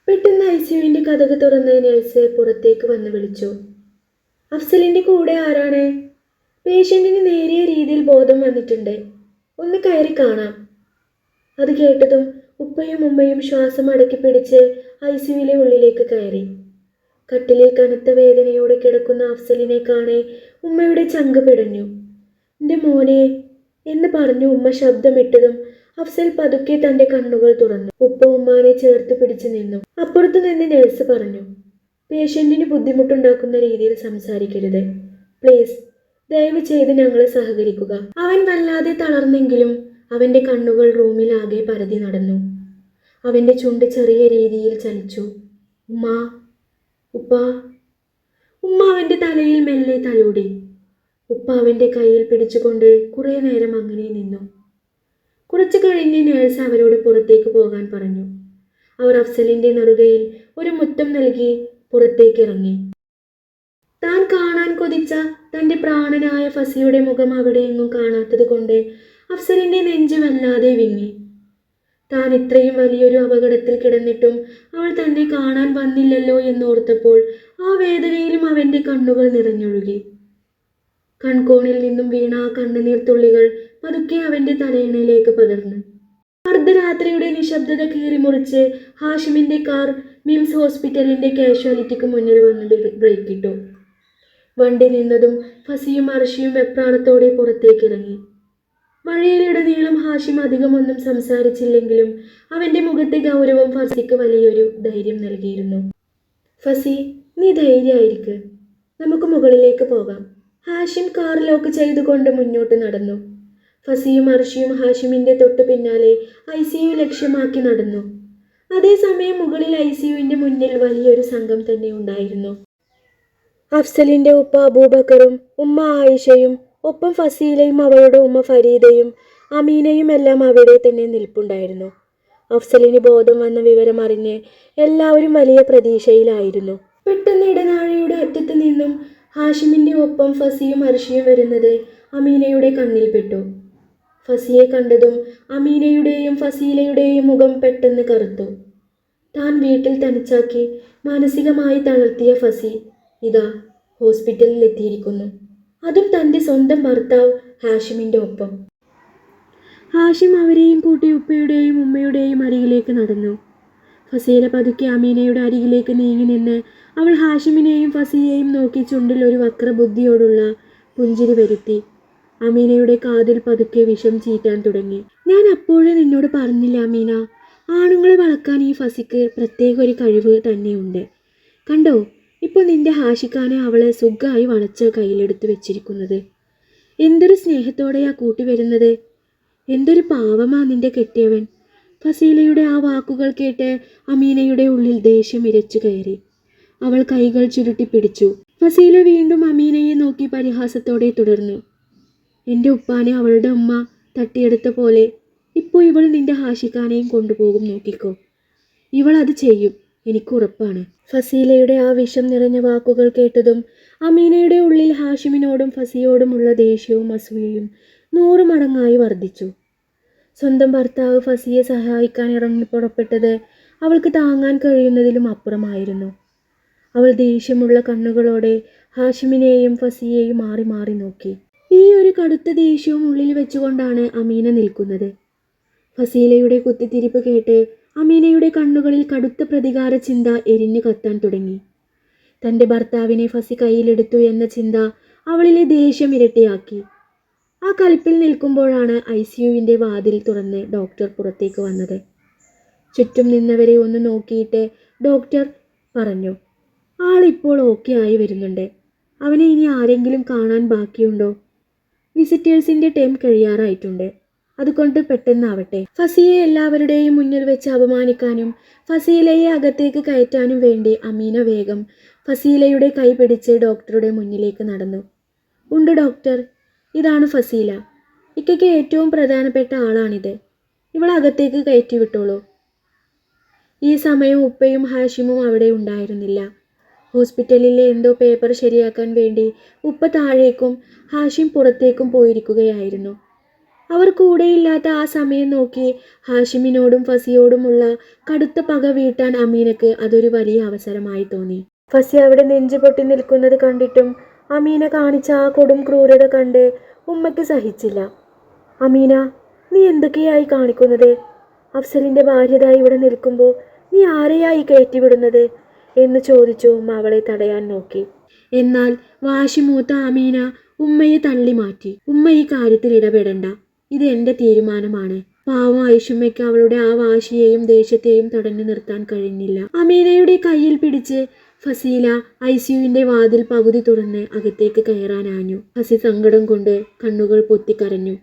പെട്ടെന്ന് ഐസിയുവിന്റെ കതക് തുറന്ന് നഴ്സ് പുറത്തേക്ക് വന്ന് വിളിച്ചു. അഫ്സലിന്റെ കൂടെ ആരാണ്? പേഷ്യന്റിന് നേരിയ രീതിയിൽ ബോധം വന്നിട്ടുണ്ട്, ഒന്ന് കയറി കാണാം. അത് കേട്ടതും ഉപ്പയും ഉമ്മയും ശ്വാസം അടക്കി പിടിച്ച് ഐസിയുവിലെ ഉള്ളിലേക്ക് കയറി. കട്ടിലിൽ കനത്ത വേദനയോടെ കിടക്കുന്ന അഫ്സലിനെ കാണെ ഉമ്മയുടെ ചങ്ക് പിടഞ്ഞു. എൻ്റെ മോനെ എന്ന് പറഞ്ഞു ഉമ്മ ശബ്ദമിട്ടതും അഫ്സൽ പതുക്കെ തൻ്റെ കണ്ണുകൾ തുറന്നു. ഉപ്പ ഉമ്മാനെ ചേർത്ത് പിടിച്ചു നിന്നു. അപ്പുറത്തു നിന്ന് നഴ്സ് പറഞ്ഞു, പേഷ്യന്റിന് ബുദ്ധിമുട്ടുണ്ടാക്കുന്ന രീതിയിൽ സംസാരിക്കരുത് പ്ലീസ്, ദയവ് ചെയ്ത് ഞങ്ങളെ സഹകരിക്കുക. അവൻ വല്ലാതെ തളർന്നെങ്കിലും അവൻ്റെ കണ്ണുകൾ റൂമിലാകെ പരതി നടന്നു. അവൻ്റെ ചുണ്ട് ചെറിയ രീതിയിൽ ചലിച്ചു. ഉമ്മ, ഉപ്പ. ഉമ്മ അവൻ്റെ തലയിൽ മെല്ലെ തലോടി. ഉപ്പ അവൻ്റെ കയ്യിൽ പിടിച്ചുകൊണ്ട് കുറേ നേരം അങ്ങനെ നിന്നു. കുറച്ചു കഴിഞ്ഞ് നേഴ്സ് അവരോട് പുറത്തേക്ക് പോകാൻ പറഞ്ഞു. അവർ അഫ്സലിൻ്റെ നെറുകയിൽ ഒരു മുത്തം നൽകി പുറത്തേക്ക് ഇറങ്ങി. താൻ കാണാൻ കൊതിച്ച തൻ്റെ പ്രാണനായ ഫസിയുടെ മുഖം അവിടെയെങ്ങും കാണാത്തത് കൊണ്ട് അഫ്സലിൻ്റെ നെഞ്ച് വല്ലാതെ വിങ്ങി. താൻ ഇത്രയും വലിയൊരു അപകടത്തിൽ കിടന്നിട്ടും അവൾ തന്നെ കാണാൻ വന്നില്ലല്ലോ എന്നോർത്തപ്പോൾ ആ വേദനയിലും അവൻ്റെ കണ്ണുകൾ നിറഞ്ഞൊഴുകി. കൺകോണിൽ നിന്നും വീണ ആ കണ്ണുനീർ തുള്ളികൾ പതുക്കെ അവൻ്റെ തലയിണയിലേക്ക് പകർന്നു. അർദ്ധരാത്രിയുടെ നിശബ്ദത കീറിമുറിച്ച് ഹാഷിമിൻ്റെ കാർ മിംസ് ഹോസ്പിറ്റലിൻ്റെ കാഷ്വാലിറ്റിക്ക് മുന്നിൽ വന്ന് ബ്രേക്കിട്ടു. വണ്ടി നിന്നതും ഫസിയും അർഷിയും വെപ്രാളത്തോടെ പുറത്തേക്കിറങ്ങി. വഴിയിലുടനീളം ഹാഷിം അധികമൊന്നും സംസാരിച്ചില്ലെങ്കിലും അവൻ്റെ മുഖത്തെ ഗൗരവം ഫസിക്ക് വലിയൊരു ധൈര്യം നൽകിയിരുന്നു. ഫസി, നീ ധൈര്യമായിരിക്ക്, നമുക്ക് മുകളിലേക്ക് പോകാം. ഹാഷിം കാർ ലോക്ക് ചെയ്തുകൊണ്ട് മുന്നോട്ട് നടന്നു. ഫസിയും അർഷിയും ഹാഷിമിൻ്റെ തൊട്ടു പിന്നാലെ ഐസിയു ലക്ഷ്യമാക്കി നടന്നു. അതേസമയം മുകളിൽ ഐസിയുവിൻ്റെ മുന്നിൽ വലിയൊരു സംഘം തന്നെ ഉണ്ടായിരുന്നു. അഫ്സലിൻ്റെ ഉപ്പ അബൂബക്കറും ഉമ്മ ആയിഷയും ഒപ്പം ഫസീലയും അവളുടെ ഉമ്മ ഫരീദയും അമീനയും എല്ലാം അവിടെ തന്നെ നിൽപ്പുണ്ടായിരുന്നു. അഫ്സലിന് ബോധം വന്ന വിവരം അറിഞ്ഞ് എല്ലാവരും വലിയ പ്രതീക്ഷയിലായിരുന്നു. പെട്ടെന്ന് ഇടനാഴിയുടെ അറ്റത്ത് നിന്നും ഹാഷിമിൻ്റെ ഒപ്പം ഫസിയും അർഷിയും വരുന്നത് അമീനയുടെ കണ്ണിൽപ്പെട്ടു. ഫസിയെ കണ്ടതും അമീനയുടെയും ഫസീലയുടെയും മുഖം പെട്ടെന്ന് കറുത്തു. താൻ വീട്ടിൽ തനിച്ചാക്കി മാനസികമായി തളർത്തിയ ഫസി ഇതാ ഹോസ്പിറ്റലിൽ എത്തിയിരിക്കുന്നു, അതും തൻ്റെ സ്വന്തം ഭർത്താവ് ഹാഷിമിൻ്റെ ഒപ്പം. ഹാഷിം അവരെയും കൂട്ടി ഉപ്പയുടെയും ഉമ്മയുടെയും അരികിലേക്ക് നടന്നു. ഫസീല പതുക്കെ അമീനയുടെ അരികിലേക്ക് നീങ്ങി നിന്ന് അവൾ ഹാഷിമിനെയും ഫസിയെയും നോക്കി ചുണ്ടിൽ ഒരു വക്രബുദ്ധിയോടുള്ള പുഞ്ചിരി വരുത്തി. അമീനയുടെ കാതിൽ പതുക്കെ വിഷം ചീറ്റാൻ തുടങ്ങി. ഞാൻ അപ്പോഴേ നിന്നോട് പറഞ്ഞില്ല അമീന, ആണുങ്ങളെ വളക്കാൻ ഈ ഫസിക്ക് പ്രത്യേക ഒരു കഴിവ് തന്നെയുണ്ട്. കണ്ടോ, ഇപ്പോൾ നിന്റെ ഹാഷിക്കാനെ അവളെ സുഖമായി വളച്ച് കയ്യിലെടുത്ത് വെച്ചിരിക്കുന്നത്. എന്തൊരു സ്നേഹത്തോടെയാ കൂട്ടി വരുന്നത്, എന്തൊരു പാവമാ നിന്റെ കെട്ടിയവൻ. ഫസീലയുടെ ആ വാക്കുകൾ കേട്ട് അമീനയുടെ ഉള്ളിൽ ദേഷ്യം ഇരച്ചു കയറി. അവൾ കൈകൾ ചുരുട്ടി പിടിച്ചു. ഫസീല വീണ്ടും അമീനയെ നോക്കി പരിഹാസത്തോടെ തുടർന്നു. എൻ്റെ ഉപ്പാനെ അവളുടെ ഉമ്മ തട്ടിയെടുത്ത പോലെ ഇപ്പോൾ ഇവൾ നിന്റെ ഹാഷിക്കാനെയും കൊണ്ടുപോകും, നോക്കിക്കോ. ഇവൾ അത് ചെയ്യും, എനിക്കുറപ്പാണ്. ഫസീലയുടെ ആ വിഷം നിറഞ്ഞ വാക്കുകൾ കേട്ടതും അമീനയുടെ ഉള്ളിൽ ഹാഷിമിനോടും ഫസിയോടുമുള്ള ദേഷ്യവും അസൂയയും 100 മടങ്ങായി വർദ്ധിച്ചു. സ്വന്തം ഭർത്താവ് ഫസിയെ സഹായിക്കാൻ ഇറങ്ങി പുറപ്പെട്ടത് അവൾക്ക് താങ്ങാൻ കഴിയുന്നതിലും അപ്പുറമായിരുന്നു. അവൾ ദേഷ്യമുള്ള കണ്ണുകളോടെ ഹാഷിമിനെയും ഫസിയെയും മാറി മാറി നോക്കി. ഈ ഒരു കടുത്ത ദേഷ്യവും ഉള്ളിൽ വെച്ചുകൊണ്ടാണ് അമീന നിൽക്കുന്നത്. ഫസീലയുടെ കുത്തിത്തിരിപ്പ് കേട്ട് അമീനയുടെ കണ്ണുകളിൽ കടുത്ത പ്രതികാര ചിന്ത എരിഞ്ഞു കത്താൻ തുടങ്ങി. തൻ്റെ ഭർത്താവിനെ ഫസി കയ്യിലെടുത്തു എന്ന ചിന്ത അവളിലെ ദേഷ്യം ഇരട്ടിയാക്കി. ആ കലിപ്പിൽ നിൽക്കുമ്പോഴാണ് ഐസിയുവിൻ്റെ വാതിൽ തുറന്ന് ഡോക്ടർ പുറത്തേക്ക് വന്നത്. ചുറ്റും നിന്നവരെ ഒന്ന് നോക്കിയിട്ട് ഡോക്ടർ പറഞ്ഞു, ആളിപ്പോൾ ഓക്കെ ആയി വരുന്നുണ്ട്. അവനെ ഇനി ആരെങ്കിലും കാണാൻ ബാക്കിയുണ്ടോ? വിസിറ്റേഴ്സിൻ്റെ ടൈം കഴിയാറായിട്ടുണ്ട്, അതുകൊണ്ട് പെട്ടെന്നാവട്ടെ. ഫസിയെ എല്ലാവരുടെയും മുന്നിൽ വെച്ച് അപമാനിക്കാനും ഫസീലയെ അകത്തേക്ക് കയറ്റാനും വേണ്ടി അമീന വേഗം ഫസീലയുടെ കൈ പിടിച്ച് ഡോക്ടറുടെ മുന്നിലേക്ക് നടന്നു. ഉണ്ട് ഡോക്ടർ, ഇതാണ് ഫസീല. ഇക്കയ്ക്ക് ഏറ്റവും പ്രധാനപ്പെട്ട ആളാണിത്. ഇവൾ അകത്തേക്ക് കയറ്റി വിട്ടോളൂ. ഈ സമയം ഉപ്പയും ഹാഷിമും അവിടെ ഉണ്ടായിരുന്നില്ല. ഹോസ്പിറ്റലിലെ എന്തോ പേപ്പർ ശരിയാക്കാൻ വേണ്ടി ഉപ്പ താഴേക്കും ഹാഷിം പുറത്തേക്കും പോയിരിക്കുകയായിരുന്നു. അവർ കൂടെയില്ലാത്ത ആ സമയം നോക്കി ഹാഷിമിനോടും ഫസിയോടുമുള്ള കടുത്ത പക വീട്ടാൻ അമീനക്ക് അതൊരു വലിയ അവസരമായി തോന്നി. ഫസി അവിടെ നെഞ്ചു പൊട്ടി നിൽക്കുന്നത് കണ്ടിട്ടും അമീന കാണിച്ച ആ കൊടും ക്രൂരത കണ്ട് ഉമ്മയ്ക്ക് സഹിച്ചില്ല. അമീന, നീ എന്തൊക്കെയായി കാണിക്കുന്നത്? അഫ്സലിൻ്റെ ഭാര്യതായി ഇവിടെ നിൽക്കുമ്പോൾ നീ ആരെയായി കയറ്റിവിടുന്നത് എന്ന് ചോദിച്ചു ഉമ്മ അവളെ തടയാൻ നോക്കി. എന്നാൽ വാശിമൂത്ത അമീന ഉമ്മയെ തള്ളി മാറ്റി. ഉമ്മ ഈ കാര്യത്തിൽ ഇടപെടണ്ട, ഇത് എൻ്റെ തീരുമാനമാണ്. പാവം ഐഷുമ്മയ്ക്ക് അവളുടെ ആ വാശിയെയും ദേഷ്യത്തെയും തടഞ്ഞു നിർത്താൻ കഴിഞ്ഞില്ല. അമീനയുടെ കയ്യിൽ പിടിച്ച് ഫസീല ICUവിൻ്റെ വാതിൽ പകുതി തുറന്ന് അകത്തേക്ക് കയറാനാഞ്ഞു. ഫസി സങ്കടം കൊണ്ട് കണ്ണുകൾ പൊത്തിക്കരഞ്ഞു.